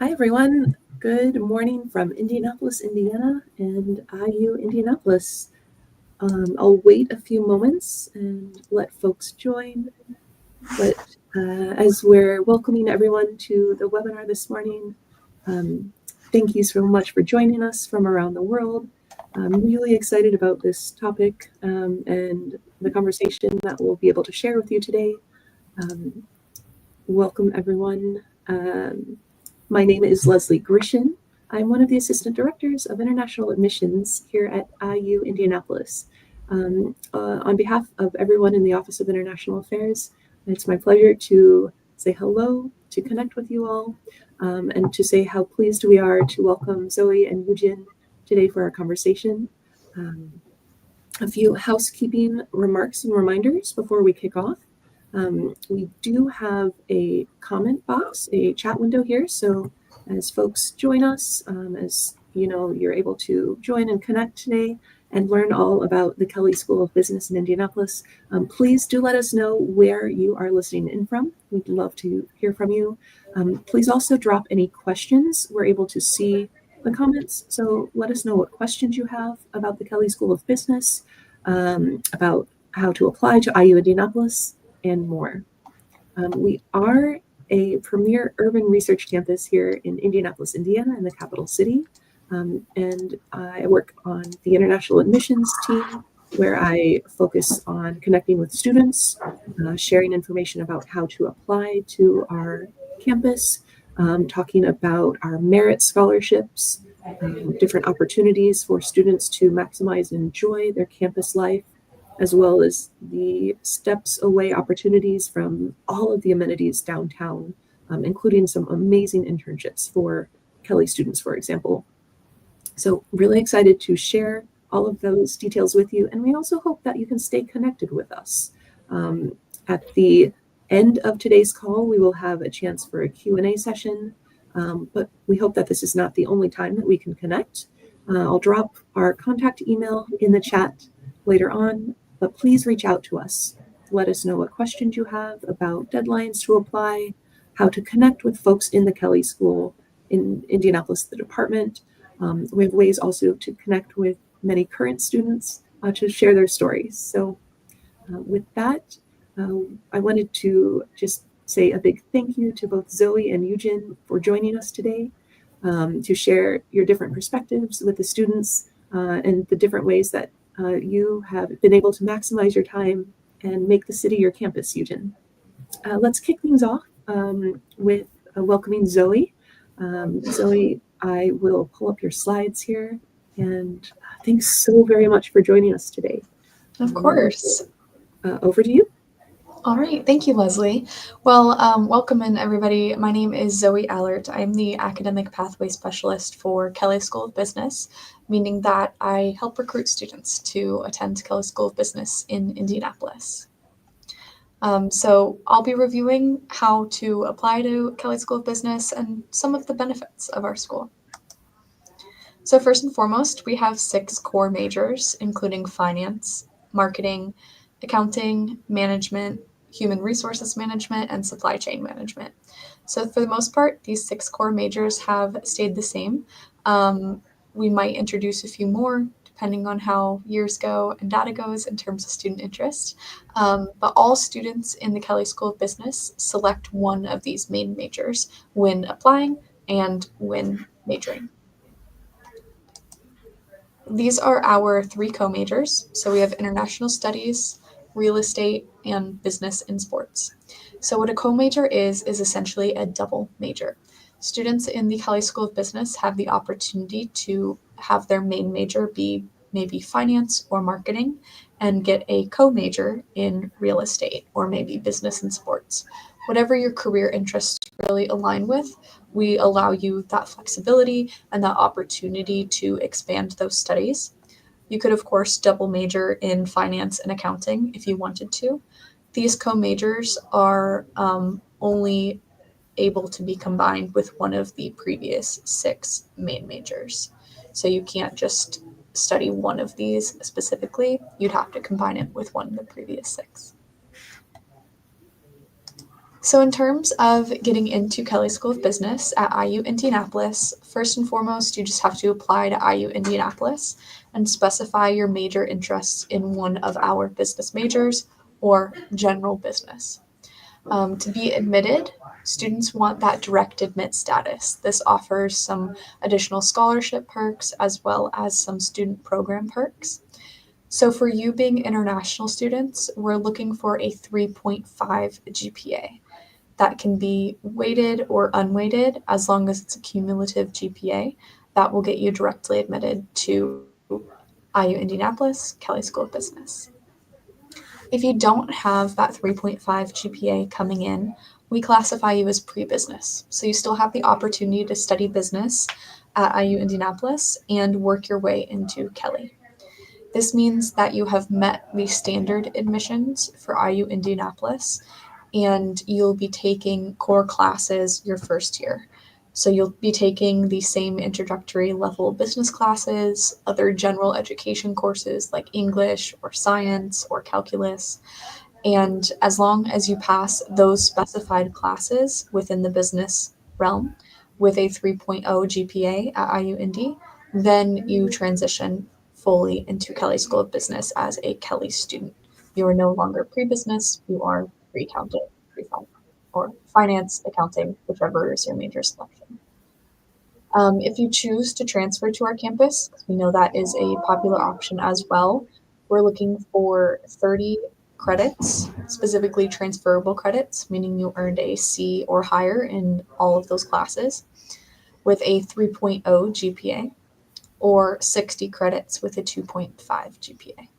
Hi, everyone. Good morning from Indianapolis, Indiana, and IU Indianapolis. I'll wait a few moments and let folks join. But as we're welcoming everyone to the webinar this morning, thank you so much for joining us from around the world. I'm really excited about this topic and the conversation that we'll be able to share with you today. Welcome, everyone. My name is Leslie Grishin. I'm one of the Assistant Directors of International Admissions here at IU Indianapolis. On behalf of everyone in the Office of International Affairs, it's my pleasure to say hello, to connect with you all, and to say how pleased we are to welcome Zoe and Yujin today for our conversation. A few housekeeping remarks and reminders before we kick off. We do have a comment box, a chat window here. So as folks join us, as you know, you're able to join and connect today and learn all about the Kelley School of Business in Indianapolis. Please do let us know where you are listening in from. We'd love to hear from you. Please also drop any questions. We're able to see the comments. So let us know what questions you have about the Kelley School of Business, about how to apply to IU Indianapolis, and more. We are a premier urban research campus here in Indianapolis, Indiana, in the capital city. And I work on the international admissions team, where I focus on connecting with students, sharing information about how to apply to our campus, talking about our merit scholarships, different opportunities for students to maximize and enjoy their campus life, as well as the steps away opportunities from all of the amenities downtown, including some amazing internships for Kelley students, for example. So really excited to share all of those details with you. And we also hope that you can stay connected with us. At the end of today's call, we will have a chance for a Q&A session, but we hope that this is not the only time that we can connect. I'll drop our contact email in the chat later on, but please reach out to us. Let us know what questions you have about deadlines to apply, how to connect with folks in the Kelley School in Indianapolis, the department. We have ways also to connect with many current students to share their stories. So with that, I wanted to just say a big thank you to both Zoe and Yujin for joining us today to share your different perspectives with the students and the different ways that you have been able to maximize your time and make the city your campus, Yujin. Let's kick things off with welcoming Zoe. Zoe, I will pull up your slides here, and thanks so very much for joining us today. Of course. Over to you. All right. Thank you, Leslie. Well, welcome in, everybody. My name is Zoe Allert. I'm the Academic Pathway Specialist for Kelley School of Business, meaning that I help recruit students to attend Kelley School of Business in Indianapolis. So I'll be reviewing how to apply to Kelley School of Business and some of the benefits of our school. So first and foremost, we have 6 core majors, including finance, marketing, accounting, management, human resources management, and supply chain management. So for the most part, these 6 core majors have stayed the same. We might introduce a few more depending on how years go and data goes in terms of student interest. But all students in the Kelley School of Business select one of these main majors when applying and when majoring. These are our 3 co-majors. So we have international studies, real estate, and business and sports. So what a co-major is essentially a double major. Students in the Kelley School of Business have the opportunity to have their main major be maybe finance or marketing and get a co-major in real estate or maybe business and sports. Whatever your career interests really align with, we allow you that flexibility and that opportunity to expand those studies. You could, of course, double major in finance and accounting if you wanted to. These co-majors are only able to be combined with one of the previous 6 main majors. So you can't just study one of these specifically. You'd have to combine it with one of the previous 6. So, in terms of getting into Kelley School of Business at IU Indianapolis, first and foremost, you just have to apply to IU Indianapolis and specify your major interests in one of our business majors or general business. To be admitted, students want that direct admit status. This offers some additional scholarship perks as well as some student program perks. So, for you being international students, we're looking for a 3.5 GPA. That can be weighted or unweighted as long as it's a cumulative GPA. That will get you directly admitted to IU Indianapolis, Kelley School of Business. If you don't have that 3.5 GPA coming in, we classify you as pre-business. So you still have the opportunity to study business at IU Indianapolis and work your way into Kelley. This means that you have met the standard admissions for IU Indianapolis and you'll be taking core classes your first year. So you'll be taking the same introductory level business classes, other general education courses like English or science or calculus. And as long as you pass those specified classes within the business realm with a 3.0 GPA at IU Indy, then you transition fully into Kelley School of Business as a Kelley student. You are no longer pre-business, you are pre-accounting, pre-finance, or finance, accounting, whichever is your major selection. If you choose to transfer to our campus, 'cause we know that is a popular option as well, we're looking for 30 credits, specifically transferable credits, meaning you earned a C or higher in all of those classes with a 3.0 GPA, or 60 credits with a 2.5 GPA.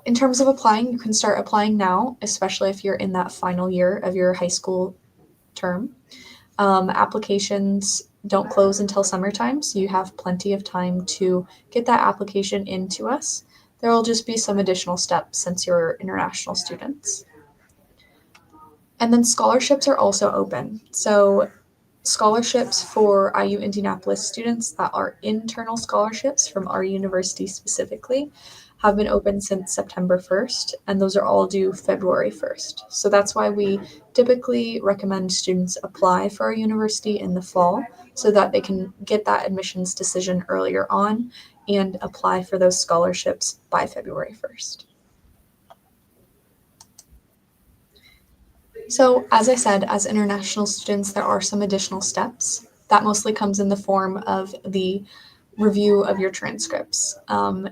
In terms of applying, you can start applying now, especially if you're in that final year of your high school term. Applications don't close until summertime, so you have plenty of time to get that application into us. There will just be some additional steps since you're international students. And then scholarships are also open. So scholarships for IU Indianapolis students that are internal scholarships from our university specifically have been open since September 1st, and those are all due February 1st. So that's why we typically recommend students apply for our university in the fall so that they can get that admissions decision earlier on and apply for those scholarships by February 1st. So, as I said, as international students, there are some additional steps. That mostly comes in the form of the review of your transcripts.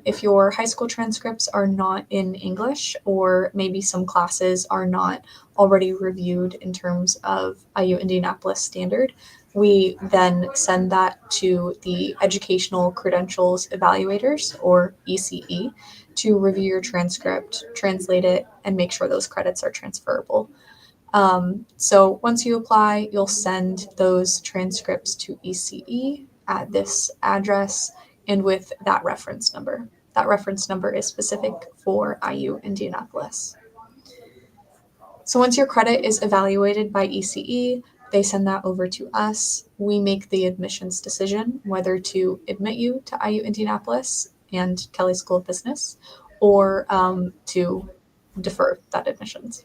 If your high school transcripts are not in English, or maybe some classes are not already reviewed in terms of IU Indianapolis standard, we then send that to the Educational Credentials Evaluators, or ECE, to review your transcript, translate it, and make sure those credits are transferable. So once you apply, you'll send those transcripts to ECE at this address and with that reference number. That reference number is specific for IU Indianapolis. So once your credit is evaluated by ECE, they send that over to us. We make the admissions decision whether to admit you to IU Indianapolis and Kelley School of Business, or to defer that admissions.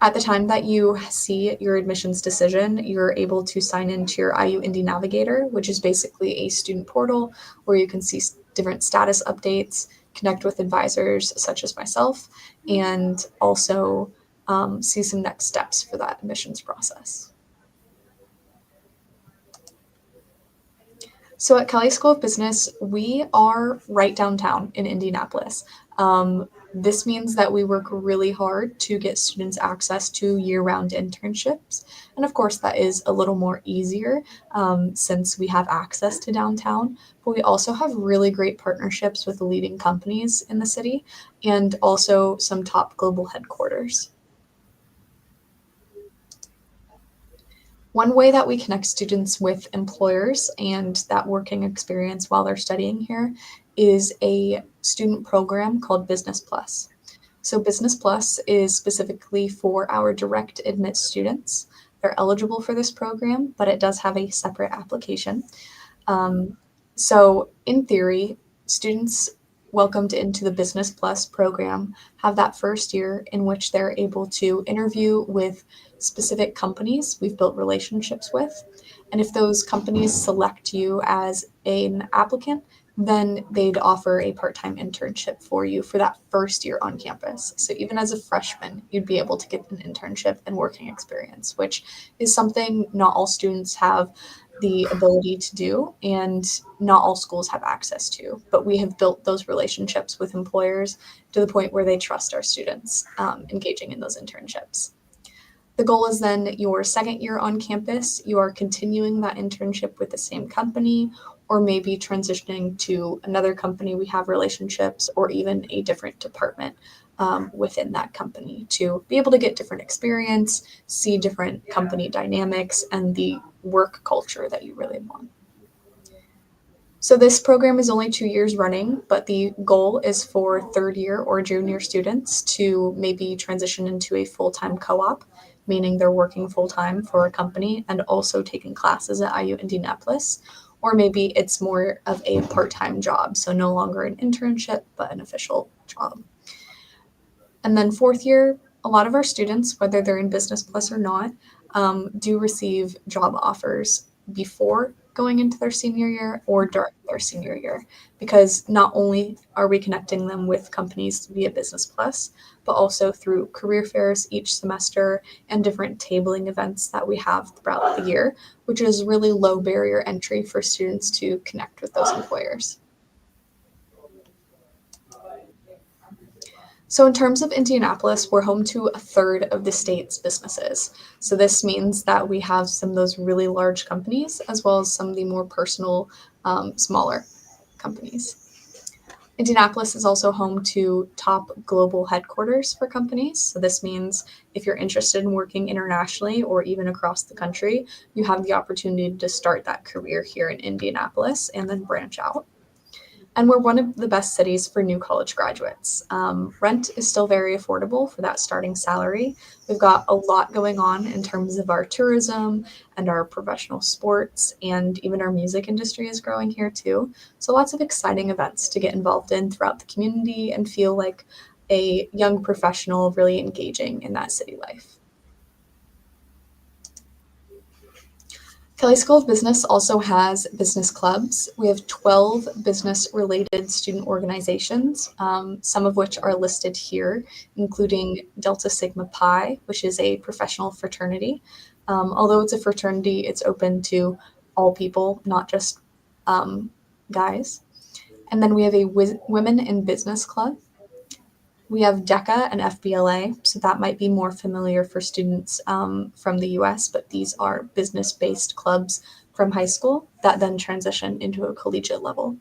At the time that you see your admissions decision, you're able to sign into your IU Indy Navigator, which is basically a student portal where you can see different status updates, connect with advisors such as myself, and also see some next steps for that admissions process. So at Kelley School of Business, we are right downtown in Indianapolis. This means that we work really hard to get students access to year-round internships. And of course, that is a little more easier since we have access to downtown. But we also have really great partnerships with the leading companies in the city and also some top global headquarters. One way that we connect students with employers and that working experience while they're studying here is a student program called Business Plus. So Business Plus is specifically for our direct admit students. They're eligible for this program, but it does have a separate application. So in theory, students welcomed into the Business Plus program have that first year in which they're able to interview with specific companies we've built relationships with. And if those companies select you as an applicant, then they'd offer a part-time internship for you for that first year on campus. So even as a freshman, you'd be able to get an internship and working experience, which is something not all students have the ability to do and not all schools have access to. But we have built those relationships with employers to the point where they trust our students engaging in those internships. The goal is then your second year on campus, you are continuing that internship with the same company, or maybe transitioning to another company we have relationships, or even a different department within that company to be able to get different experience, see different company dynamics, and the work culture that you really want. So this program is only 2 years running, but the goal is for third year or junior students to maybe transition into a full-time co-op, meaning they're working full-time for a company and also taking classes at IU Indianapolis, or maybe it's more of a part-time job, so no longer an internship, but an official job. And then fourth year, a lot of our students, whether they're in Business Plus or not, do receive job offers before going into their senior year or during their senior year, because not only are we connecting them with companies via Business Plus, but also through career fairs each semester and different tabling events that we have throughout the year, which is really low barrier entry for students to connect with those employers. So in terms of Indianapolis, we're home to a third of the state's businesses. So this means that we have some of those really large companies, as well as some of the more personal, smaller companies. Indianapolis is also home to top global headquarters for companies. So this means if you're interested in working internationally or even across the country, you have the opportunity to start that career here in Indianapolis and then branch out. And we're one of the best cities for new college graduates. Rent is still very affordable for that starting salary. We've got a lot going on in terms of our tourism and our professional sports, and even our music industry is growing here too. So lots of exciting events to get involved in throughout the community and feel like a young professional really engaging in that city life. Kelley School of Business also has business clubs. We have 12 business-related student organizations, some of which are listed here, including Delta Sigma Pi, which is a professional fraternity. Although it's a fraternity, it's open to all people, not just guys. And then we have a Women in Business Club. We have DECA and FBLA, so that might be more familiar for students from the US, but these are business-based clubs from high school that then transition into a collegiate level.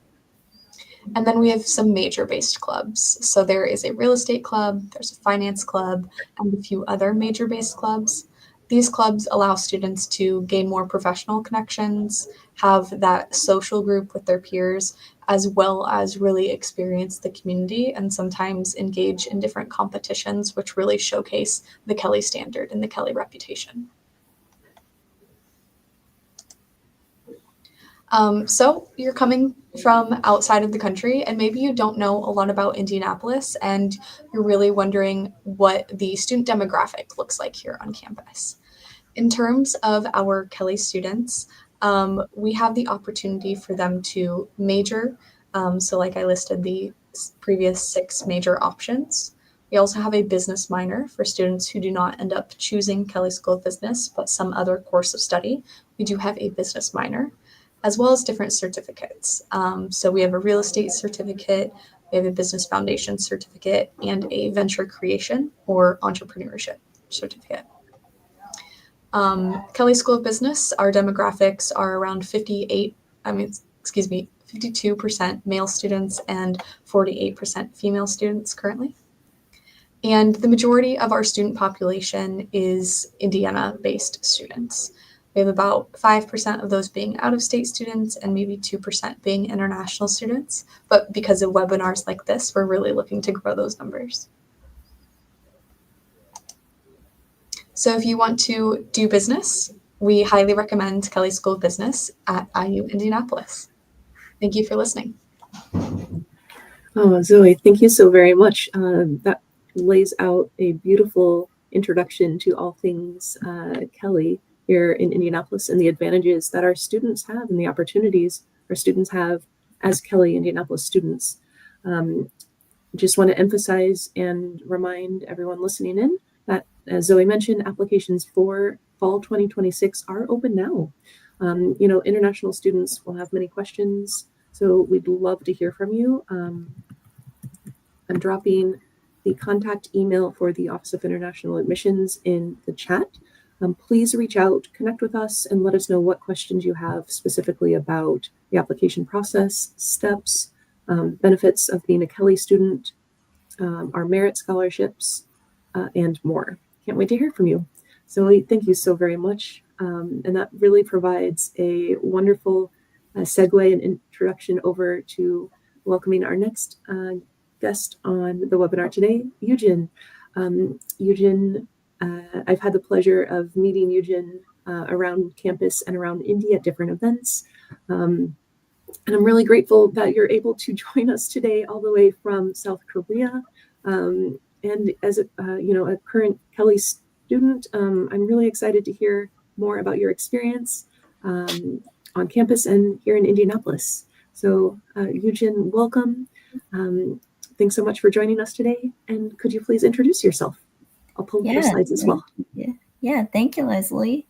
And then we have some major-based clubs. So there is a real estate club, there's a finance club, and a few other major-based clubs. These clubs allow students to gain more professional connections, have that social group with their peers, as well as really experience the community and sometimes engage in different competitions, which really showcase the Kelley standard and the Kelley reputation. So you're coming from outside of the country and maybe you don't know a lot about Indianapolis and you're really wondering what the student demographic looks like here on campus. In terms of our Kelley students, we have the opportunity for them to major. So like I listed the previous 6 major options. We also have a business minor for students who do not end up choosing Kelley School of Business, but some other course of study. We do have a business minor, as well as different certificates. So we have a real estate certificate, we have a business foundation certificate, and a venture creation or entrepreneurship certificate. Kelley School of Business, our demographics are around 52% male students and 48% female students currently. And the majority of our student population is Indiana-based students. We have about 5% of those being out-of-state students and maybe 2% being international students. But because of webinars like this, we're really looking to grow those numbers. So if you want to do business, we highly recommend Kelley School of Business at IU Indianapolis. Thank you for listening. Oh, Zoe, thank you so very much. That lays out a beautiful introduction to all things Kelley here in Indianapolis and the advantages that our students have and the opportunities our students have as Kelley Indianapolis students. Just want to emphasize and remind everyone listening in that, as Zoe mentioned, applications for fall 2026 are open now. International students will have many questions, so we'd love to hear from you. I'm dropping the contact email for the Office of International Admissions in the chat. Please reach out, connect with us, and let us know what questions you have specifically about the application process, steps, benefits of being a Kelley student, our merit scholarships, and more. Can't wait to hear from you. Zoe, thank you so very much. And that really provides a wonderful segue and introduction over to welcoming our next guest on the webinar today, Yujin. Yujin, I've had the pleasure of meeting Yujin around campus and around Indy at different events. And I'm really grateful that you're able to join us today all the way from South Korea. And as a current Kelley student, I'm really excited to hear more about your experience on campus and here in Indianapolis. So Yujin, welcome. Thanks so much for joining us today. And could you please introduce yourself? I'll pull up your slides as well. Yeah, thank you, Leslie.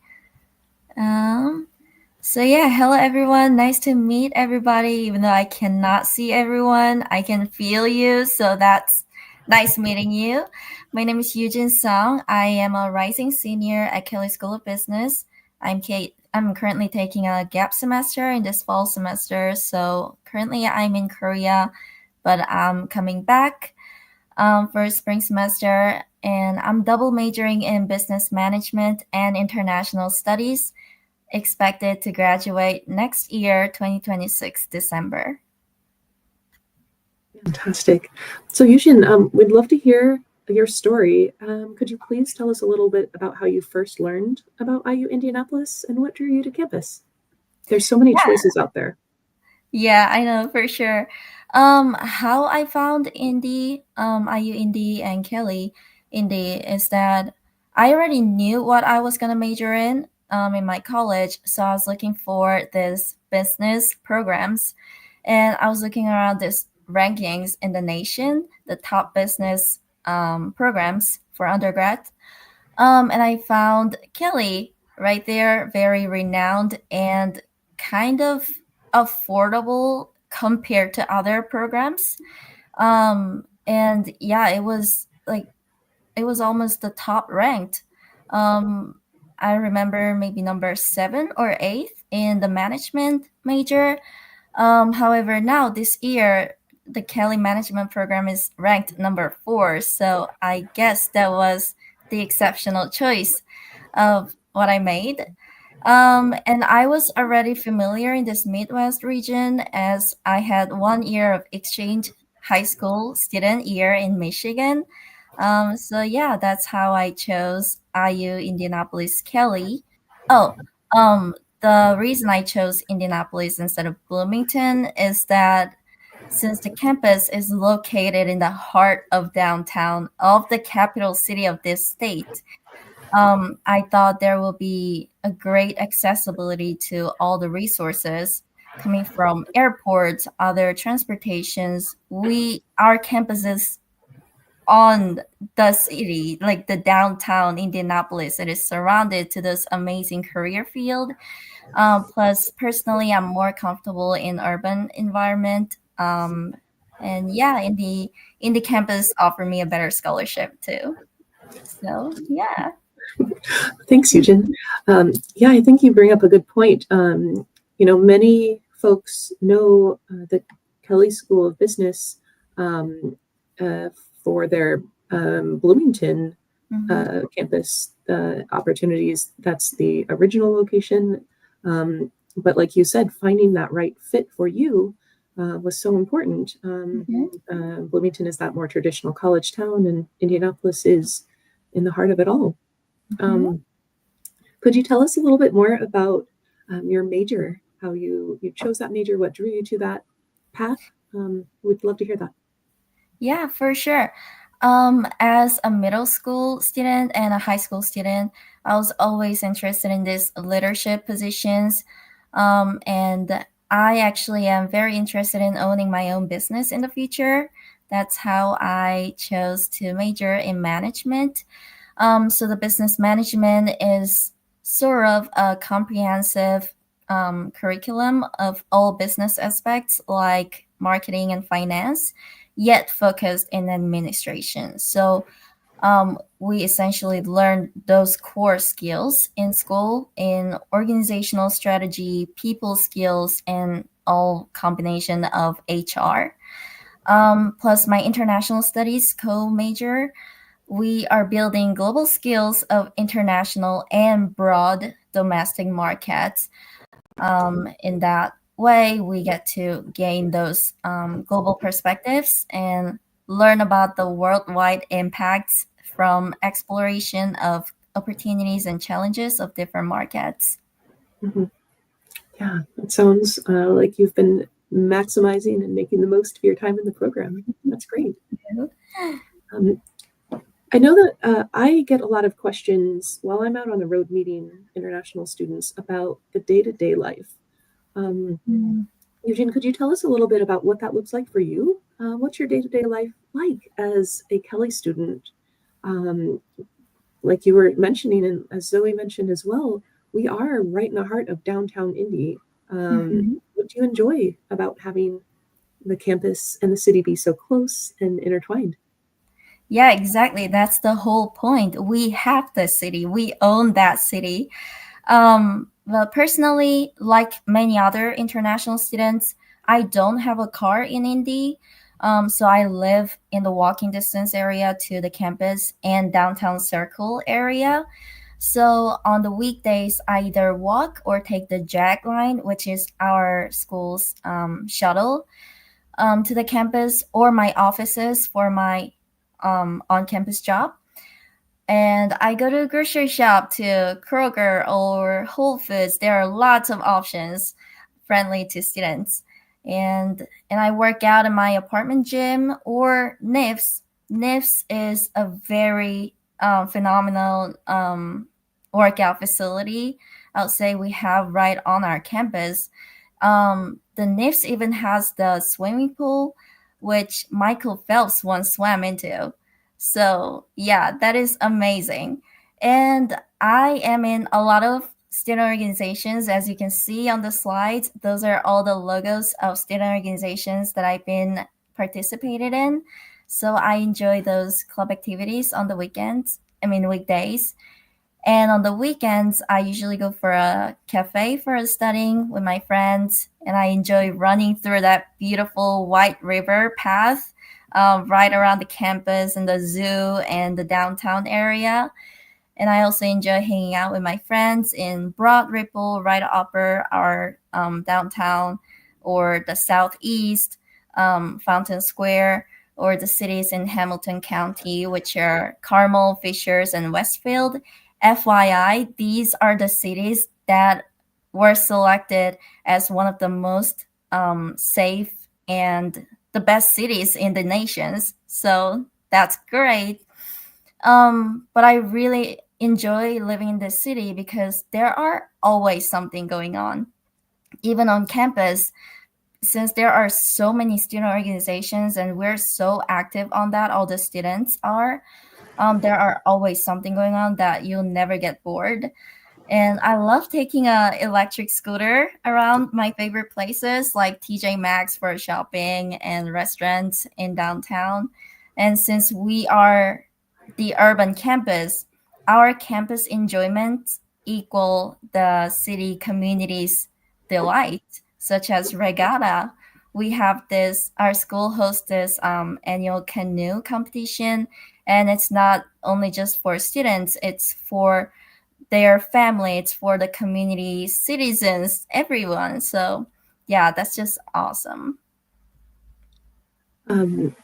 Hello everyone. Nice to meet everybody. Even though I cannot see everyone, I can feel you. So that's nice meeting you. My name is Yujin Song. I am a rising senior at Kelley School of Business. I'm currently taking a gap semester in this fall semester. So currently I'm in Korea, but I'm coming back for spring semester, and I'm double majoring in business management and international studies, expected to graduate next year, 2026, December. Fantastic. So Yujin, we'd love to hear your story. Could you please tell us a little bit about how you first learned about IU Indianapolis and what drew you to campus? There's so many choices out there. Yeah, I know for sure. How I found Indy, IU Indy and Kelley Indy is that I already knew what I was gonna major in my college, so I was looking for this business programs, and I was looking around this rankings in the nation, the top business programs for undergrad, and I found Kelley right there, very renowned and kind of affordable compared to other programs. And yeah, it was almost the top ranked. I remember maybe number 7 or 8 in the management major. However, now this year, the Kelley management program is ranked number 4. So I guess that was the exceptional choice of what I made. And I was already familiar in this Midwest region as I had 1 year of exchange high school student year in Michigan. So yeah, that's how I chose IU Indianapolis Kelley. Oh, the reason I chose Indianapolis instead of Bloomington is that since the campus is located in the heart of downtown of the capital city of this state, I thought there will be a great accessibility to all the resources coming from airports, other transportations. Our campus is on the city, like the downtown Indianapolis. It is surrounded to this amazing career field. Plus, personally, I'm more comfortable in urban environment. And yeah, in the campus offer me a better scholarship too. So yeah. Thanks, Yujin. I think you bring up a good point. Many folks know the Kelley School of Business for their Bloomington campus opportunities. That's the original location. But like you said, finding that right fit for you was so important. Bloomington is that more traditional college town, and Indianapolis is in the heart of it all. Could you tell us a little bit more about your major, how you chose that major, what drew you to that path? We'd love to hear that. Yeah, for sure. As a middle school student and a high school student, I was always interested in these leadership positions. And I actually am very interested in owning my own business in the future. That's how I chose to major in management. So the business management is sort of a comprehensive curriculum of all business aspects like marketing and finance, yet focused in administration. So we essentially learn those core skills in school in organizational strategy, people skills, and all combination of HR. Plus my international studies co-major, we are building global skills of international and broad domestic markets. In that way, we get to gain those global perspectives and learn about the worldwide impacts from exploration of opportunities and challenges of different markets. Mm-hmm. Yeah, it sounds like you've been maximizing and making the most of your time in the program. That's great. Um, I know that I get a lot of questions while I'm out on the road meeting international students about the day-to-day life. Yujin, could you tell us a little bit about what that looks like for you? What's your day-to-day life like as a Kelley student? Like you were mentioning, and as Zoe mentioned as well, we are right in the heart of downtown Indy. What do you enjoy about having the campus and the city be so close and intertwined? Yeah, exactly. That's the whole point. We have the city, we own that city. Well, personally, like many other international students, I don't have a car in Indy. So I live in the walking distance area to the campus and downtown circle area. So on the weekdays, I either walk or take the JAG line, which is our school's shuttle, to the campus or my offices for my on campus job. And I go to a grocery shop to Kroger or Whole Foods. There are lots of options friendly to students. And I work out in my apartment gym or NIFS. NIFS is a very phenomenal workout facility. I would say we have right on our campus. The NIFS even has the swimming pool, which Michael Phelps once swam into. So, yeah, that is amazing. And I am in a lot of student organizations. As you can see on the slides, those are all the logos of student organizations that I've been participated in. So I enjoy those club activities on the weekdays. And on the weekends, I usually go for a cafe for a studying with my friends. And I enjoy running through that beautiful White River path right around the campus and the zoo and the downtown area. And I also enjoy hanging out with my friends in Broad Ripple, right upper our downtown, or the southeast, Fountain Square, or the cities in Hamilton County, which are Carmel, Fishers, and Westfield. FYI, these are the cities that were selected as one of the most safe and the best cities in the nations. So that's great. But I really enjoy living in this city because there are always something going on. Even on campus, since there are so many student organizations and we're so active on that, all the students are, there are always something going on that you'll never get bored. And I love taking a electric scooter around my favorite places like TJ Maxx for shopping and restaurants in downtown. And since we are the urban campus, our campus enjoyment equal the city community's delight, such as regatta. We have this, our school hosts this annual canoe competition, and it's not only just for students, it's for their family, it's for the community, citizens, everyone. So, yeah, that's just awesome. Um,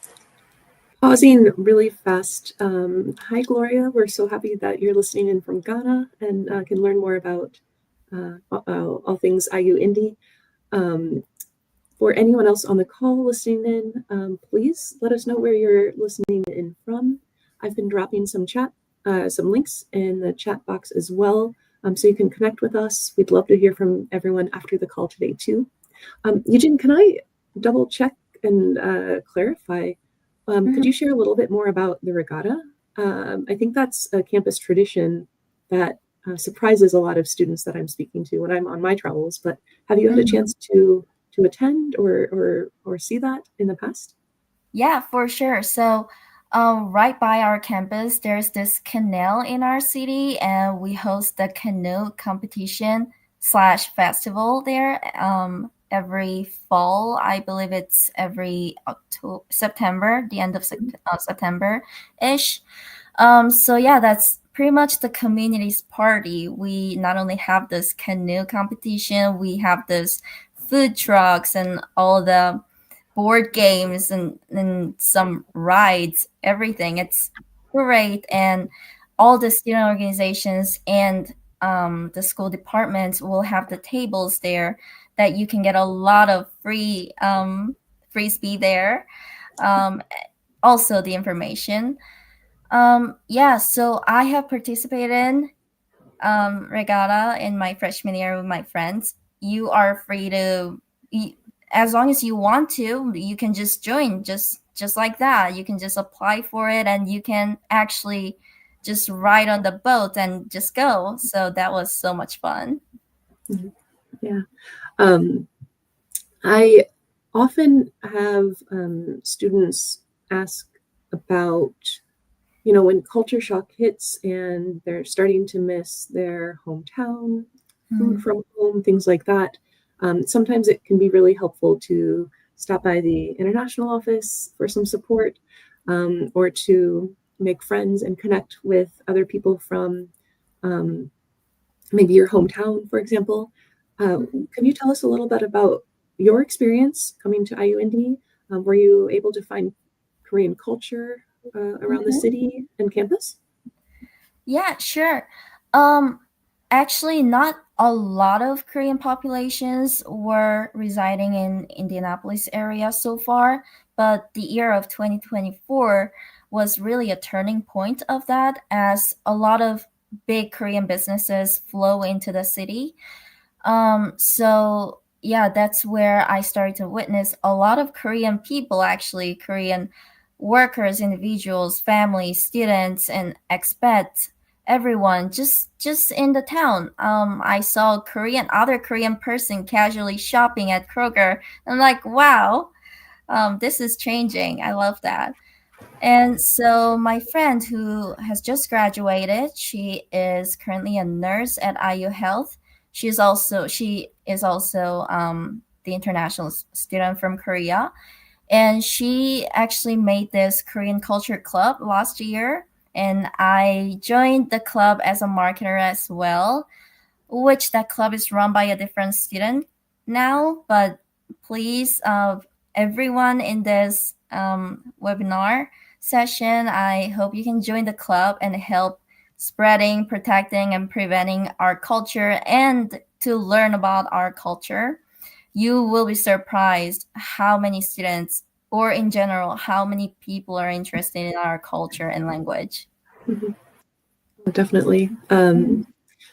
Pausing really fast. Hi, Gloria. We're so happy that you're listening in from Ghana and can learn more about all things IU Indy. For anyone else on the call listening in, please let us know where you're listening in from. I've been dropping some links in the chat box as well, so you can connect with us. We'd love to hear from everyone after the call today too. Yujin, can I double check and clarify? Could you share a little bit more about the regatta? I think that's a campus tradition that surprises a lot of students that I'm speaking to when I'm on my travels. But have you had a chance to attend or see that in the past? Yeah, for sure. So right by our campus, there's this canal in our city, and we host the canoe competition / festival there every fall. I believe it's every September, the end of September-ish. So yeah, that's pretty much the community's party. We not only have this canoe competition, we have this food trucks and all the board games and some rides, everything. It's great. And all the student organizations and the school departments will have the tables there that you can get a lot of free frisbee there. Also the information. Yeah, so I have participated in regatta in my freshman year with my friends. You are free to, as long as you want to, you can just join, just like that. You can just apply for it, and you can actually just ride on the boat and just go. So that was so much fun. Yeah. I often have students ask about, when culture shock hits and they're starting to miss their hometown, food from home, things like that. Sometimes it can be really helpful to stop by the international office for some support, or to make friends and connect with other people from maybe your hometown, for example. Can you tell us a little bit about your experience coming to IU Indy? Were you able to find Korean culture around the city and campus? Yeah, sure. Actually, not a lot of Korean populations were residing in Indianapolis area so far, but the year of 2024 was really a turning point of that, as a lot of big Korean businesses flow into the city. So yeah, that's where I started to witness a lot of Korean people, actually Korean workers, individuals, families, students, and expats, everyone just in the town. I saw other Korean person casually shopping at Kroger. I'm like, wow, this is changing. I love that. And so my friend who has just graduated, she is currently a nurse at IU Health. She is also the international student from Korea. And she actually made this Korean culture club last year. And I joined the club as a marketer as well, which that club is run by a different student now. But please, everyone in this webinar session, I hope you can join the club and help spreading, protecting, and preventing our culture, and to learn about our culture. You will be surprised how many students, or in general, how many people are interested in our culture and language. Definitely.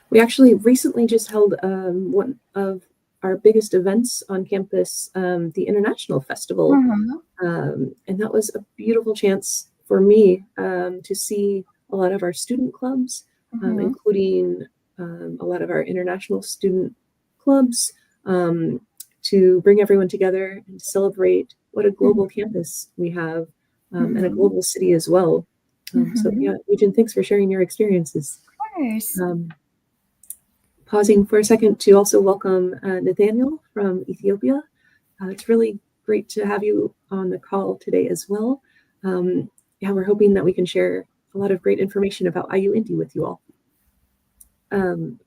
We actually recently just held one of our biggest events on campus, the International Festival. And that was a beautiful chance for me to see a lot of our student clubs, including a lot of our international student clubs, to bring everyone together and celebrate what a global campus we have, and a global city as well. So yeah, Yujin, thanks for sharing your experiences. Of course. Pausing for a second to also welcome Nathaniel from Ethiopia. It's really great to have you on the call today as well. Yeah, we're hoping that we can share a lot of great information about IU Indy with you all. And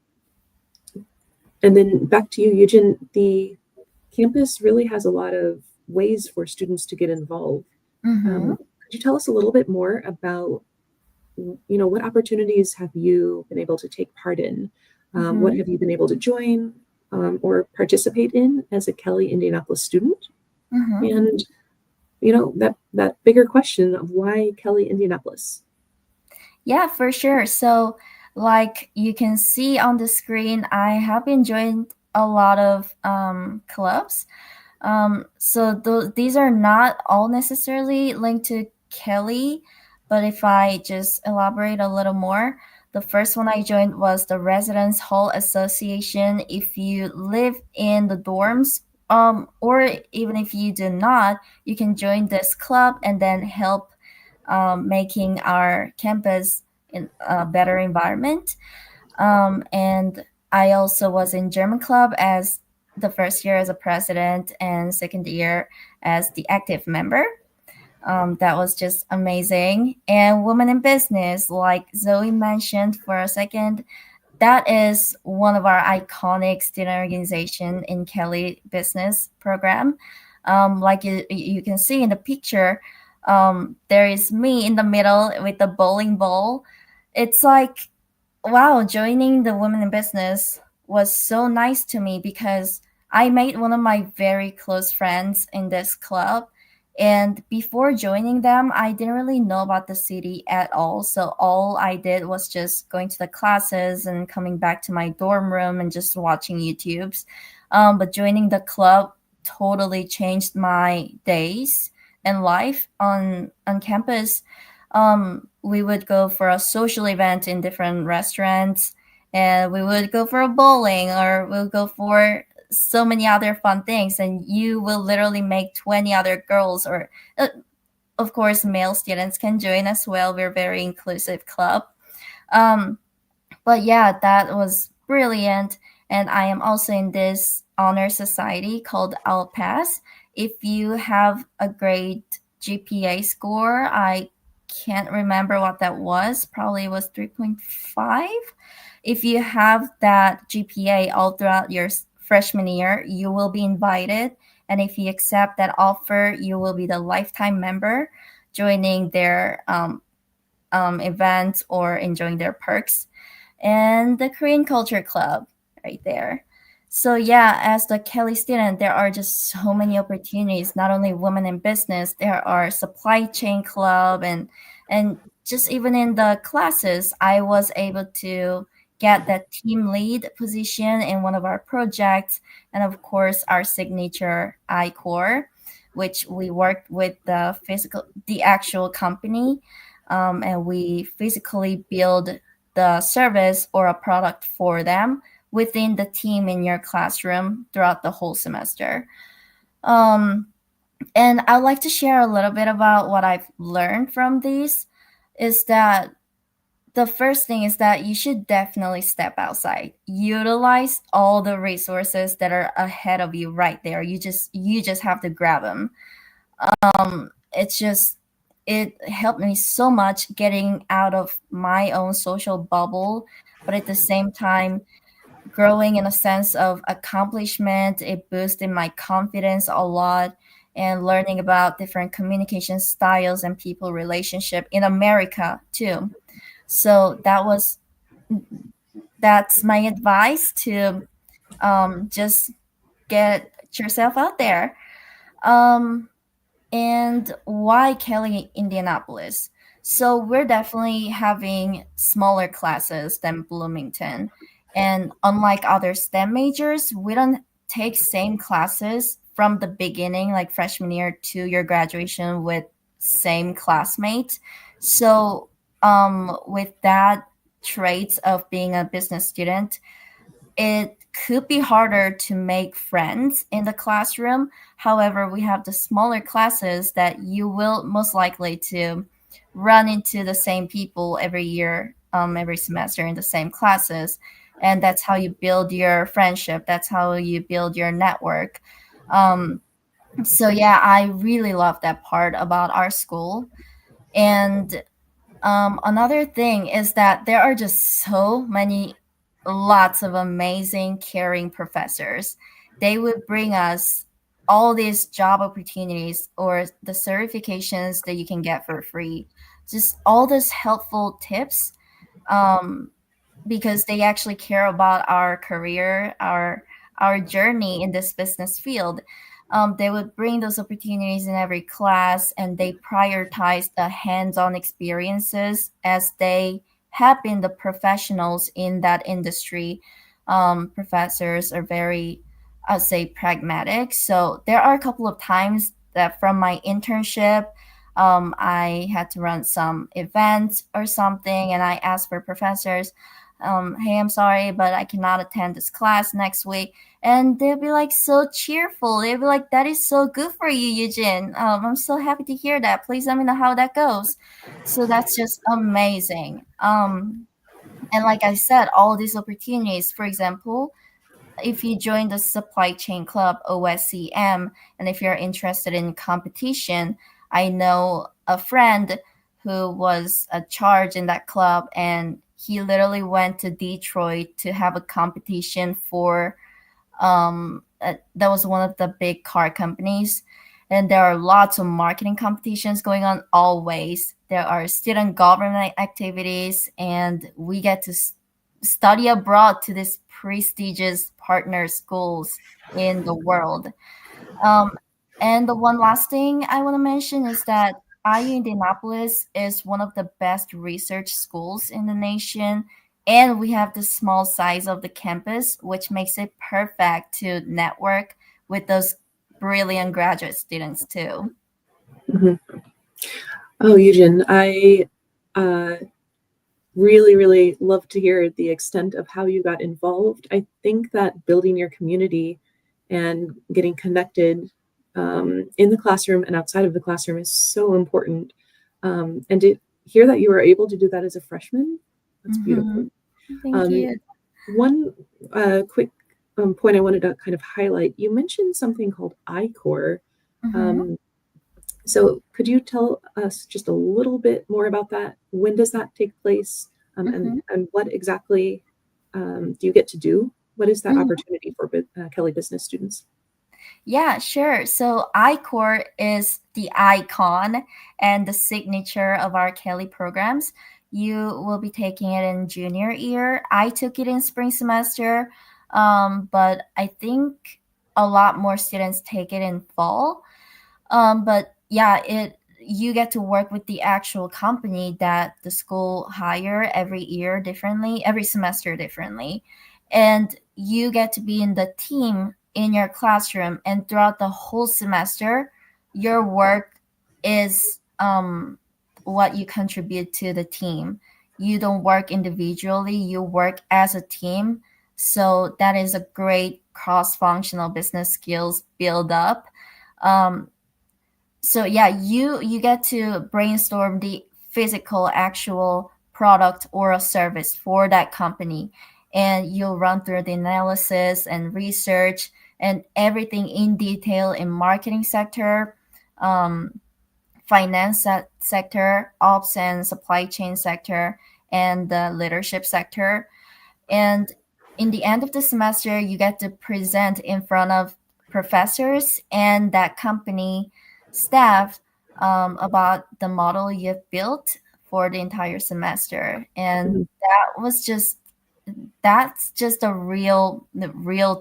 then back to you, Yujin. The campus really has a lot of ways for students to get involved. Could you tell us a little bit more about, what opportunities have you been able to take part in? What have you been able to join or participate in as a Kelley Indianapolis student? Mm-hmm. And that bigger question of why Kelley Indianapolis? Yeah, for sure. So, like you can see on the screen, I have been joined a lot of clubs. So these are not all necessarily linked to Kelley, but if I just elaborate a little more, the first one I joined was the Residence Hall Association. If you live in the dorms, or even if you do not, you can join this club and then help making our campus in a better environment. And I also was in German club as the first year as a president and second year as the active member. That was just amazing. And women in business, like Zoe mentioned for a second, that is one of our iconic student organization in Kelley Business program. Like you can see in the picture, there is me in the middle with the bowling ball. It's like, wow, joining the women in business was so nice to me because I made one of my very close friends in this club. And before joining them, I didn't really know about the city at all. So all I did was just going to the classes and coming back to my dorm room and just watching YouTubes. But joining the club totally changed my days and life on campus. We would go for a social event in different restaurants, and we would go for a bowling, or we'll go for so many other fun things. And you will literally make 20 other girls, or of course, male students can join as well. We're a very inclusive club. Um, but yeah, that was brilliant. And I am also in this honor society called Pass. If you have a great GPA score, I can't remember what that was. Probably it was 3.5. If you have that GPA all throughout your freshman year, you will be invited. And if you accept that offer, you will be the lifetime member, joining their events or enjoying their perks, and the Korean Culture Club right there. So yeah, as the Kelley student, there are just so many opportunities. Not only women in business, there are supply chain club, and just even in the classes, I was able to get that team lead position in one of our projects, and of course our signature iCore, which we worked with the actual company, and we physically build the service or a product for them within the team in your classroom throughout the whole semester. Um, and I'd like to share a little bit about what I've learned from these. Is that the first thing is that you should definitely step outside, utilize all the resources that are ahead of you right there. You just have to grab them. It's just, it helped me so much getting out of my own social bubble, but at the same time growing in a sense of accomplishment. It boosted my confidence a lot, and learning about different communication styles and people relationship in America too. So that's my advice to just get yourself out there. Um, and why Kelley Indianapolis? So we're definitely having smaller classes than Bloomington. And unlike other STEM majors, we don't take same classes from the beginning, like freshman year to your graduation with same classmates. So with that traits of being a business student, it could be harder to make friends in the classroom. However, we have the smaller classes that you will most likely to run into the same people every year, every semester in the same classes. And that's how you build your friendship. That's how you build your network. Um, so yeah, I really love that part about our school. And another thing is that there are just so many, lots of amazing, caring professors. They would bring us all these job opportunities or the certifications that you can get for free. Just all those helpful tips, um, because they actually care about our career, our journey in this business field. They would bring those opportunities in every class, and they prioritize the hands-on experiences as they have been the professionals in that industry. Professors are very, I'd say, pragmatic. So there are a couple of times that from my internship, I had to run some events or something, and I asked for professors, hey, I'm sorry, but I cannot attend this class next week. And they'll be like so cheerful. They'll be like, that is so good for you, Yujin. I'm so happy to hear that. Please let me know how that goes. So that's just amazing. And like I said, all these opportunities, for example, if you join the supply chain club OSCM, and if you're interested in competition, I know a friend who was a charge in that club, and he literally went to Detroit to have a competition for that was one of the big car companies. And there are lots of marketing competitions going on always. There are student government activities, and we get to study abroad to these prestigious partner schools in the world. Um, and the one last thing I want to mention is that IU Indianapolis is one of the best research schools in the nation. And we have the small size of the campus, which makes it perfect to network with those brilliant graduate students, too. Mhm. Oh, Yujin, I really, really love to hear the extent of how you got involved. I think that building your community and getting connected in the classroom and outside of the classroom is so important. And to hear that you were able to do that as a freshman, that's beautiful. Thank you. One quick point I wanted to kind of highlight, you mentioned something called I-Core. So could you tell us just a little bit more about that? When does that take place? And what exactly do you get to do? What is that opportunity for Kelley business students? Yeah, sure. So I-Core is the icon and the signature of our Kelley programs. You will be taking it in junior year. I took it in spring semester, but I think a lot more students take it in fall. But yeah, you get to work with the actual company that the school hire every year differently, every semester differently. And you get to be in the team in your classroom, and throughout the whole semester, your work is what you contribute to the team. You don't work individually, you work as a team. So that is a great cross-functional business skills build up. So yeah, you get to brainstorm the physical actual product or a service for that company, and you'll run through the analysis and research and everything in detail in marketing sector, finance sector, ops and supply chain sector, and the leadership sector. And in the end of the semester, you get to present in front of professors and that company staff about the model you've built for the entire semester. And that's just a real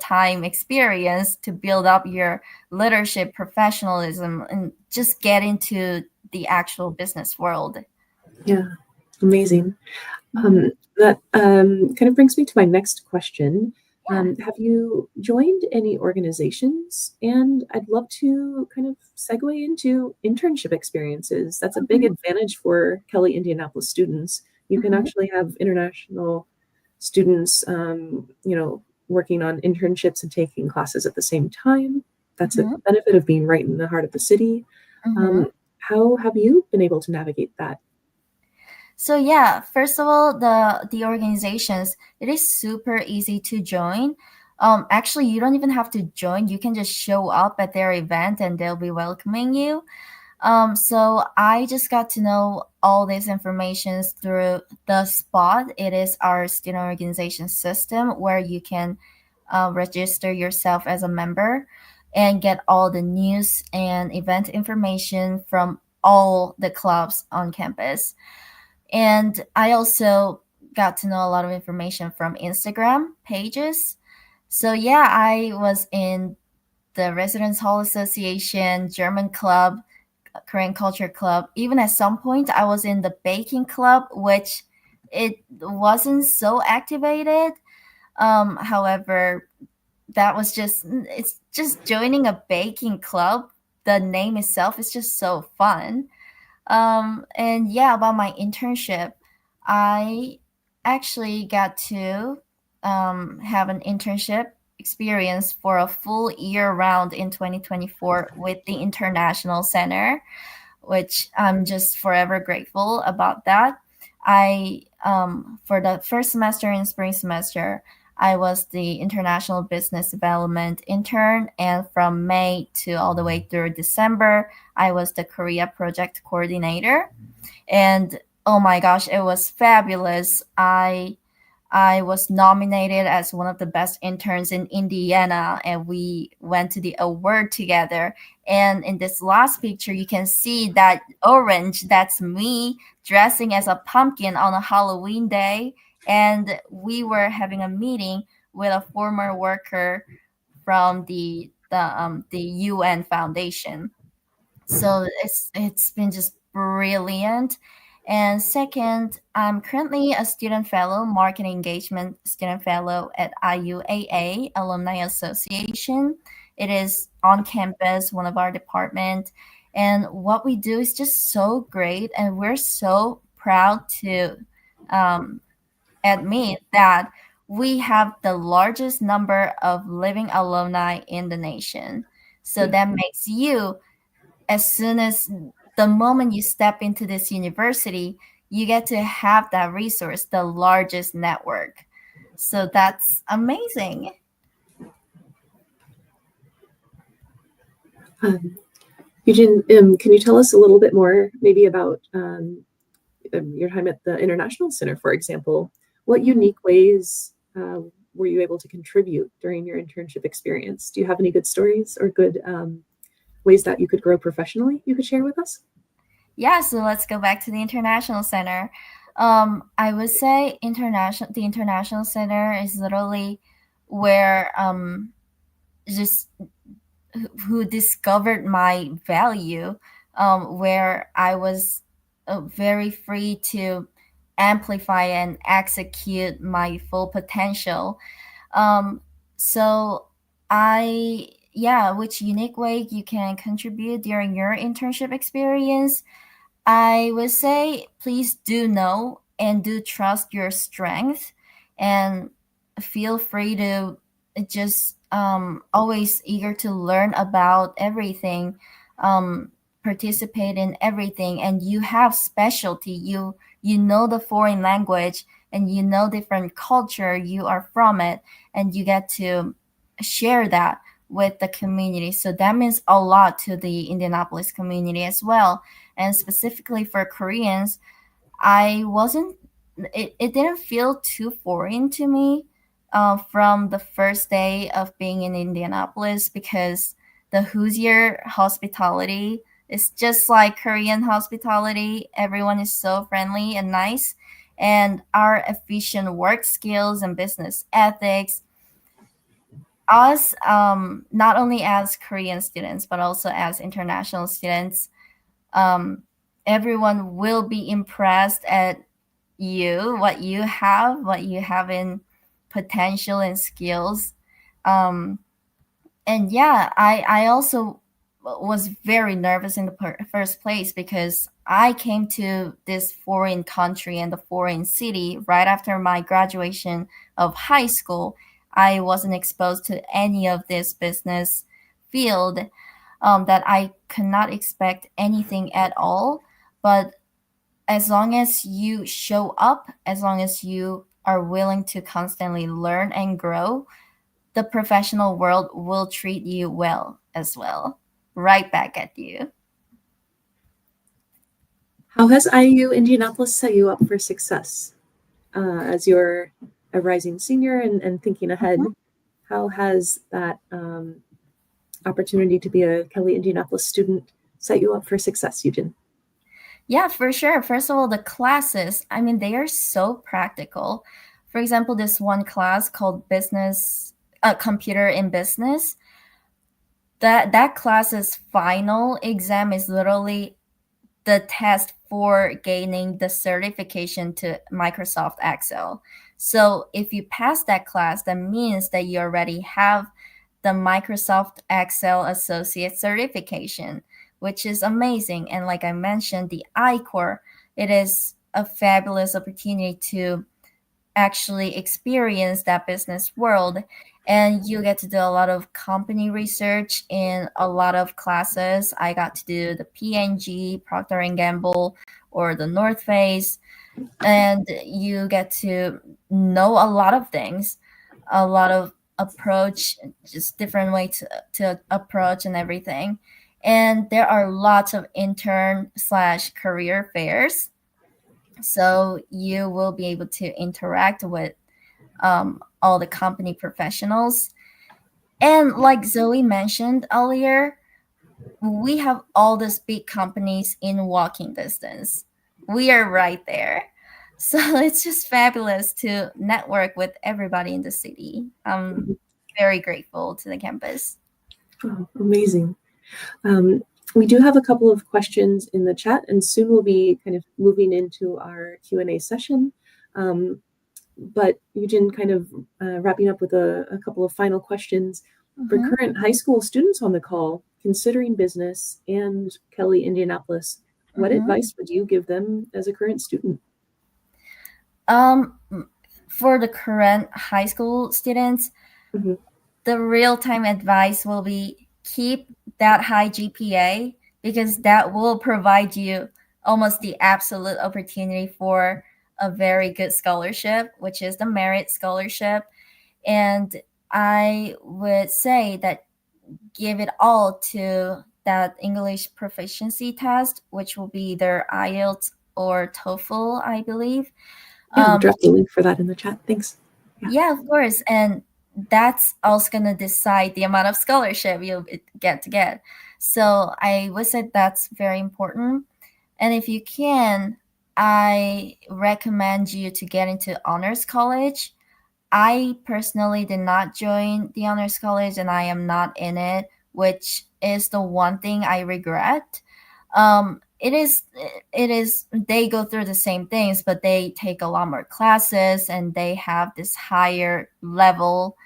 time experience to build up your leadership professionalism and just get into the actual business world. Yeah, amazing. That kind of brings me to my next question. Have you joined any organizations? And I'd love to kind of segue into internship experiences. That's a big advantage for Kelley Indianapolis students. You can actually have international students, working on internships and taking classes at the same time. That's a benefit of being right in the heart of the city. How have you been able to navigate that? So yeah, first of all, the organizations, it is super easy to join. Actually, you don't even have to join. You can just show up at their event and they'll be welcoming you. So I just got to know all this information through the Spot. It is our student organization system where you can register yourself as a member and get all the news and event information from all the clubs on campus. And I also got to know a lot of information from Instagram pages. So yeah, I was in the Residence Hall Association, German Club, Korean Culture Club. Even at some point, I was in the baking club, which it wasn't so activated. However, that was it's just joining a baking club. The name itself is just so fun. And yeah, about my internship, I actually got to have an internship experience for a full year round in 2024 with the International Center, which I'm just forever grateful about that. I for the first semester and spring semester, I was the international business development intern, and from May to all the way through December, I was the Korea project coordinator. And oh my gosh, it was fabulous. I was nominated as one of the best interns in Indiana, and we went to the award together. And in this last picture, you can see that orange, that's me dressing as a pumpkin on a Halloween day. And we were having a meeting with a former worker from the UN Foundation. So it's been just brilliant. And second, I'm currently a student fellow, marketing engagement student fellow at IUAA Alumni Association. It is on campus, one of our department, and what we do is just so great, and we're so proud to um, admit that we have the largest number of living alumni in the nation. So that makes you, as soon as the moment you step into this university, you get to have that resource, the largest network. So that's amazing. Yujin, can you tell us a little bit more maybe about your time at the International Center, for example? What unique ways were you able to contribute during your internship experience? Do you have any good stories or good ways that you could grow professionally you could share with us? Yeah, so let's go back to the International Center. I would say the International Center is literally where just who discovered my value, where I was very free to amplify and execute my full potential. So which unique way you can contribute during your internship experience? I would say please do know and do trust your strength, and feel free to just always eager to learn about everything, participate in everything, and you have specialty. You know the foreign language, and you know different culture. You are from it, and you get to share that with the community. So that means a lot to the Indianapolis community as well. And specifically for Koreans, I wasn't, it didn't feel too foreign to me from the first day of being in Indianapolis, because the Hoosier hospitality is just like Korean hospitality. Everyone is so friendly and nice. And our efficient work skills and business ethics, us, not only as Korean students, but also as international students, um, everyone will be impressed at what you have in potential and skills. Um, and yeah, I also was very nervous in the first place, because I came to this foreign country and the foreign city right after my graduation of high school. I wasn't exposed to any of this business field, that I could not expect anything at all. But as long as you show up, as long as you are willing to constantly learn and grow, the professional world will treat you well as well, right back at you. How has IU Indianapolis set you up for success as you're a rising senior and thinking ahead? How has that opportunity to be a Kelley Indianapolis student set you up for success, Yujin? Yeah, for sure. First of all, the classes, I mean, they are so practical. For example, this one class called Computer in Business, that class's final exam is literally the test for gaining the certification to Microsoft Excel. So if you pass that class, that means that you already have the Microsoft Excel Associate certification, which is amazing. And like I mentioned, the I-Core, it is a fabulous opportunity to actually experience that business world, and you get to do a lot of company research in a lot of classes. I got to do the P&G, Procter and Gamble, or the North Face, and you get to know a lot of things, a lot of approach, just different way to approach and everything. And there are lots of intern slash career fairs, so you will be able to interact with all the company professionals. And like Zoe mentioned earlier, we have all these big companies in walking distance. We are right there. So it's just fabulous to network with everybody in the city. I'm very grateful to the campus. Oh, amazing. We do have a couple of questions in the chat, and soon we'll be kind of moving into our Q&A session. But Yujin, kind of wrapping up with a couple of final questions. For current high school students on the call, considering business and Kelley Indianapolis, what advice would you give them as a current student? For the current high school students, the real-time advice will be keep that high GPA, because that will provide you almost the absolute opportunity for a very good scholarship, which is the merit scholarship. And I would say that give it all to that English proficiency test, which will be either IELTS or TOEFL, I believe. Yeah, I'll drop the link for that in the chat. Thanks. Yeah, of course. And that's also going to decide the amount of scholarship you'll get. So I would say that's very important. And if you can, I recommend you to get into honors college. I personally did not join the honors college, and I am not in it, which is the one thing I regret. It is they go through the same things, but they take a lot more classes, and they have this higher level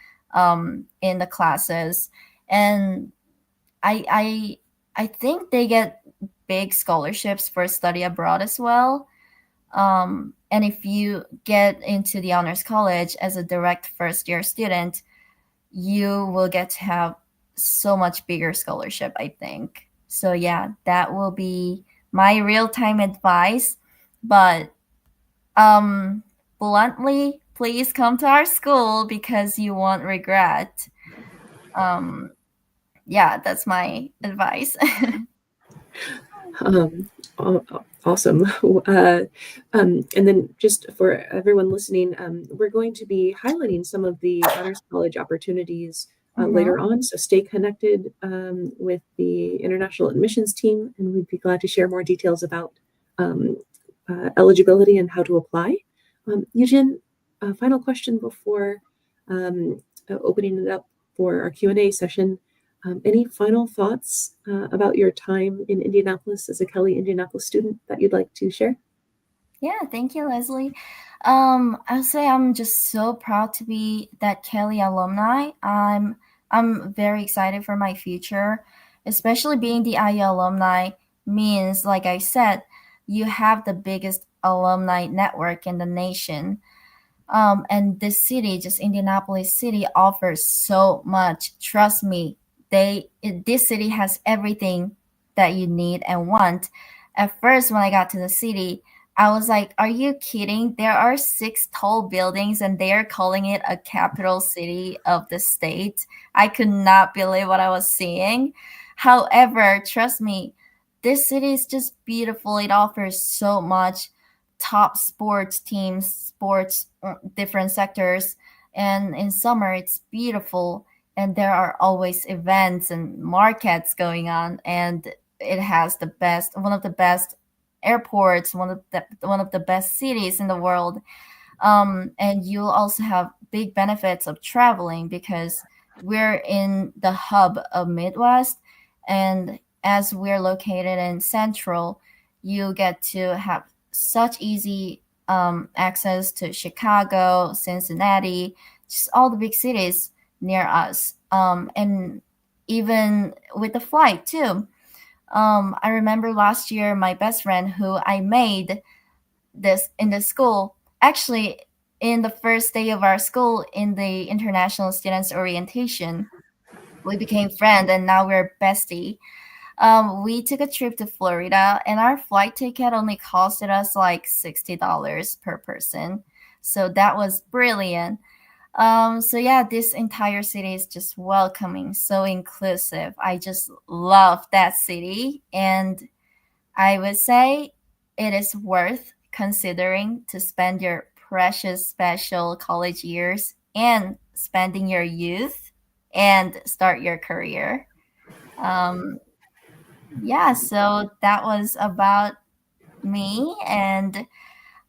in the classes. And I think they get big scholarships for study abroad as well. And if you get into the honors college as a direct first year student, you will get to have so much bigger scholarship, I think. So yeah, that will be my real-time advice. But bluntly, please come to our school because you won't regret. Yeah, that's my advice. Awesome. And then just for everyone listening, we're going to be highlighting some of the honors college opportunities later on. So stay connected with the international admissions team, and we'd be glad to share more details about eligibility and how to apply. Yujin, final question before opening it up for our Q&A session. Any final thoughts about your time in Indianapolis as a Kelley Indianapolis student that you'd like to share? Yeah, thank you, Leslie. I'll say I'm just so proud to be that Kelley alumni. I'm very excited for my future, especially being the IU alumni means, like I said, you have the biggest alumni network in the nation. And this city, just Indianapolis City, offers so much. Trust me, this city has everything that you need and want. At first, when I got to the city, I was like, are you kidding? There are 6 tall buildings and they are calling it a capital city of the state. I could not believe what I was seeing. However, trust me, this city is just beautiful. It offers so much top sports teams, sports, different sectors. And in summer, it's beautiful. And there are always events and markets going on. And it has one of the best airports, one of the best cities in the world. And you'll also have big benefits of traveling because we're in the hub of Midwest, and as we're located in Central, you get to have such easy access to Chicago, Cincinnati, just all the big cities near us, and even with the flight too. I remember last year my best friend who I made this in the school, actually in the first day of our school in the international students orientation, we became friends and now we're bestie. We took a trip to Florida and our flight ticket only costed us like $60 per person. So that was brilliant. So yeah, this entire city is just welcoming, so inclusive. I just love that city, and I would say it is worth considering to spend your precious special college years and spending your youth and start your career. Um, yeah, so that was about me, and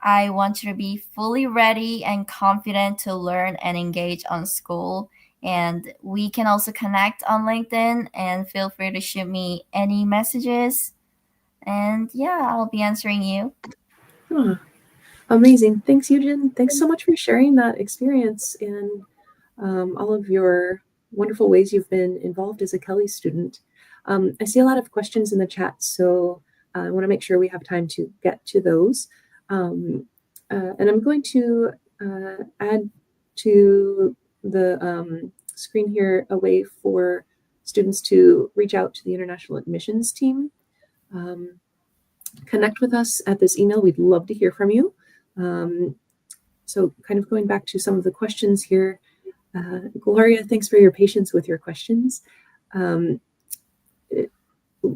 I want you to be fully ready and confident to learn and engage on school. And we can also connect on LinkedIn, and feel free to shoot me any messages. And yeah, I'll be answering you. Huh. Amazing. Thanks, Yujin. Thanks so much for sharing that experience and all of your wonderful ways you've been involved as a Kelley student. I see a lot of questions in the chat, so I want to make sure we have time to get to those. And I'm going to add to the screen here a way for students to reach out to the international admissions team. Connect with us at this email. We'd love to hear from you. So kind of going back to some of the questions here, Gloria, thanks for your patience with your questions.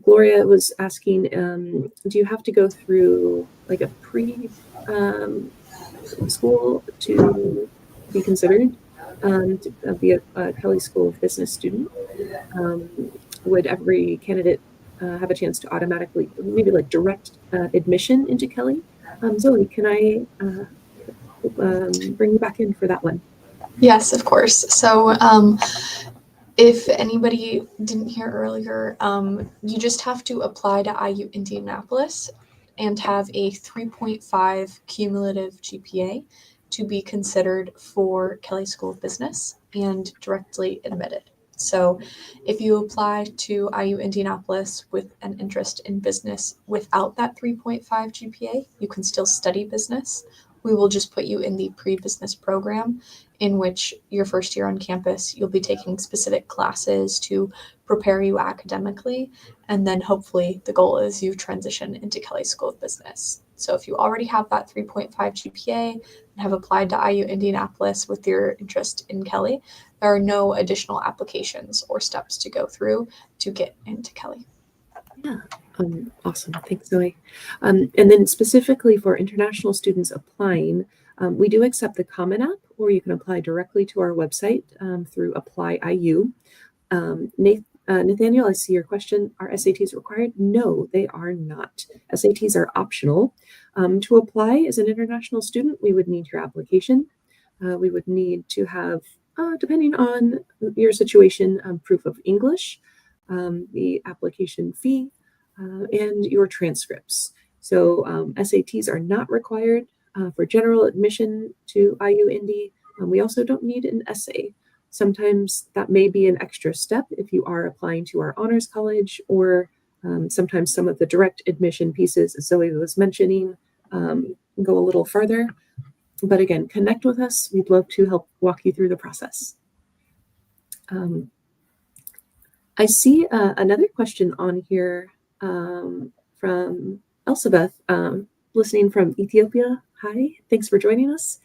Gloria was asking, do you have to go through like a pre-school to be considered to be a Kelley School of Business student? Would every candidate have a chance to automatically, maybe like direct admission into Kelley? Zoe, can I bring you back in for that one? Yes, of course. So if anybody didn't hear earlier, you just have to apply to IU Indianapolis and have a 3.5 cumulative GPA to be considered for Kelley School of Business and directly admitted. So if you apply to IU Indianapolis with an interest in business without that 3.5 GPA, you can still study business. We will just put you in the pre-business program, in which your first year on campus, you'll be taking specific classes to prepare you academically. And then hopefully the goal is you transition into Kelley School of Business. So if you already have that 3.5 GPA and have applied to IU Indianapolis with your interest in Kelley, there are no additional applications or steps to go through to get into Kelley. Yeah. Awesome. Thanks, Zoe. And then specifically for international students applying, we do accept the Common App, or you can apply directly to our website through Apply IU. Nathaniel, I see your question. Are SATs required? No, they are not. SATs are optional. To apply as an international student, we would need your application. We would need to have, depending on your situation, proof of English, the application fee, and your transcripts. So SATs are not required for general admission to IU Indy. We also don't need an essay. Sometimes that may be an extra step if you are applying to our honors college, or sometimes some of the direct admission pieces, as Zoe was mentioning, go a little further. But again, connect with us. We'd love to help walk you through the process. I see another question on here from Elsabeth, listening from Ethiopia. Hi, thanks for joining us.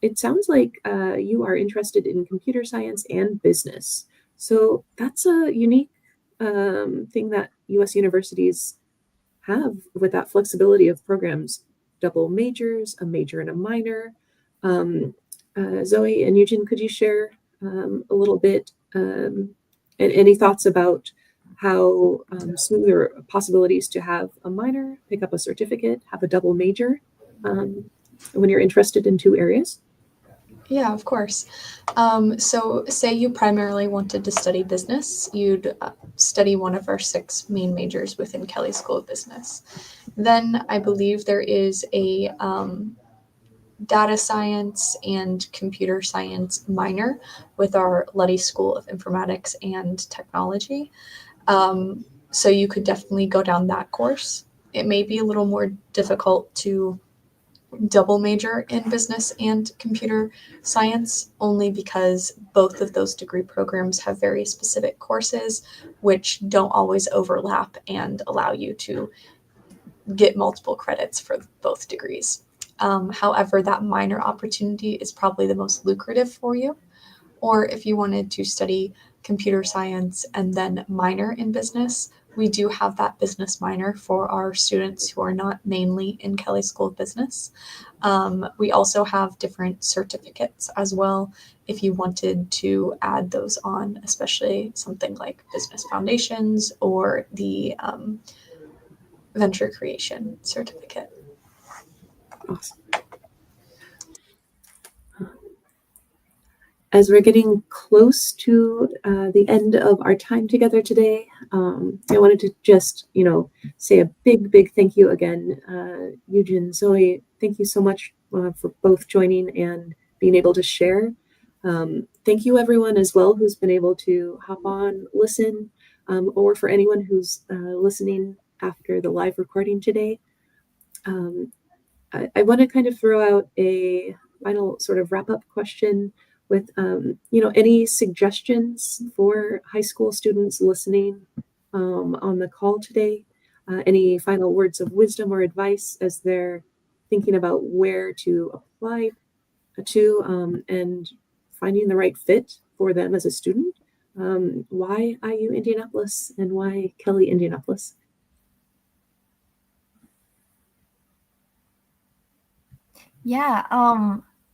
It sounds like you are interested in computer science and business. So that's a unique thing that U.S. universities have with that flexibility of programs, double majors, a major and a minor. Zoe and Yujin, could you share a little bit, any thoughts about how smoother possibilities to have a minor, pick up a certificate, have a double major when you're interested in two areas? Yeah, of course. So, say you primarily wanted to study business, you'd study one of our 6 main majors within Kelley School of Business. Then I believe there is a data science and computer science minor with our Luddy School of Informatics and Technology. So you could definitely go down that course. It may be a little more difficult to double major in business and computer science, only because both of those degree programs have very specific courses which don't always overlap and allow you to get multiple credits for both degrees. However, that minor opportunity is probably the most lucrative for you. Or if you wanted to study computer science and then minor in business, we do have that business minor for our students who are not mainly in Kelley School of Business. We also have different certificates as well if you wanted to add those on, especially something like business foundations or the venture creation certificate. Awesome. As we're getting close to the end of our time together today, I wanted to just, say a big thank you again. Yujin, Zoe, thank you so much for both joining and being able to share. Thank you, everyone, as well, who's been able to hop on, listen, or for anyone who's listening after the live recording today. I want to kind of throw out a final sort of wrap-up question with, any suggestions for high school students listening on the call today? Any final words of wisdom or advice as they're thinking about where to apply to and finding the right fit for them as a student? Why IU Indianapolis and why Kelley Indianapolis? Yeah,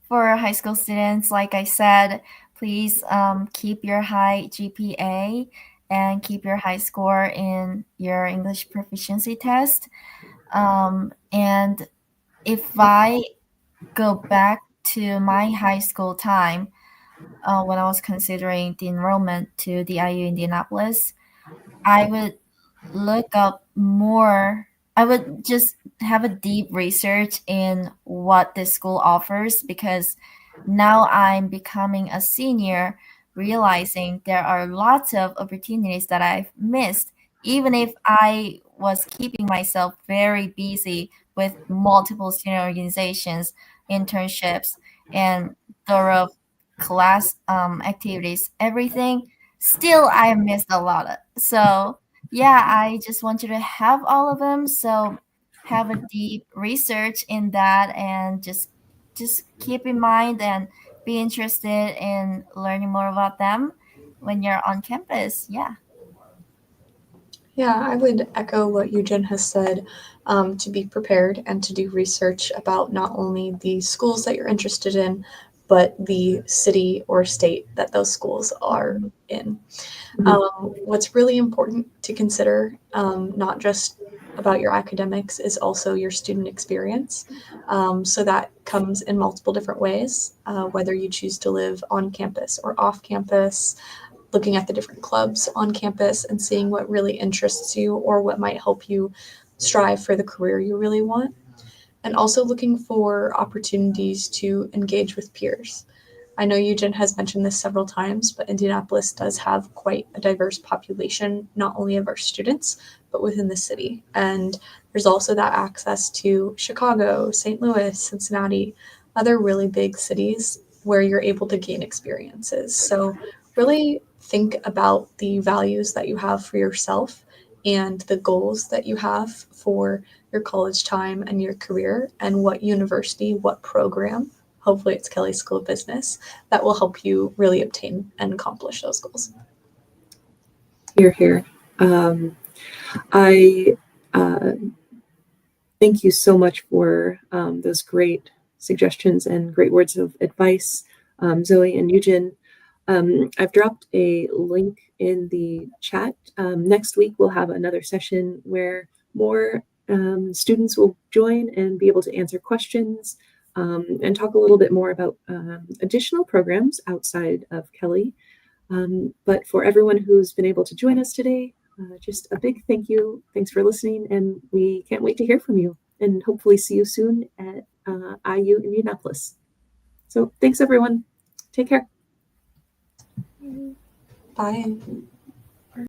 for high school students, like I said, please keep your high GPA and keep your high score in your English proficiency test. And if I go back to my high school time, when I was considering the enrollment to the IU Indianapolis, I would look up more. I would just have a deep research in what this school offers, because now I'm becoming a senior, realizing there are lots of opportunities that I've missed, even if I was keeping myself very busy with multiple student organizations, internships, and thorough class activities, everything. Still, I missed a lot. So yeah, I just want you to have all of them. So have a deep research in that, and just keep in mind and be interested in learning more about them when you're on campus. Yeah. Yeah, I would echo what Yujin has said, to be prepared and to do research about not only the schools that you're interested in, but the city or state that those schools are in. What's really important to consider, not just about your academics, is also your student experience. So that comes in multiple different ways, whether you choose to live on campus or off campus, looking at the different clubs on campus and seeing what really interests you or what might help you strive for the career you really want. And also looking for opportunities to engage with peers. I know Eugene has mentioned this several times, but Indianapolis does have quite a diverse population, not only of our students, but within the city. And there's also that access to Chicago, St. Louis, Cincinnati, other really big cities where you're able to gain experiences. So really think about the values that you have for yourself and the goals that you have for your college time and your career, and what university, what program, hopefully it's Kelley School of Business, that will help you really obtain and accomplish those goals. Here. I thank you so much for those great suggestions and great words of advice, Zoe and Yujin. I've dropped a link in the chat. Next week, we'll have another session where more students will join and be able to answer questions. and talk a little bit more about additional programs outside of Kelley. But for everyone who's been able to join us today, just a big thank you. Thanks for listening, and we can't wait to hear from you and hopefully see you soon at IU Indianapolis. So thanks, everyone. Take care. Bye.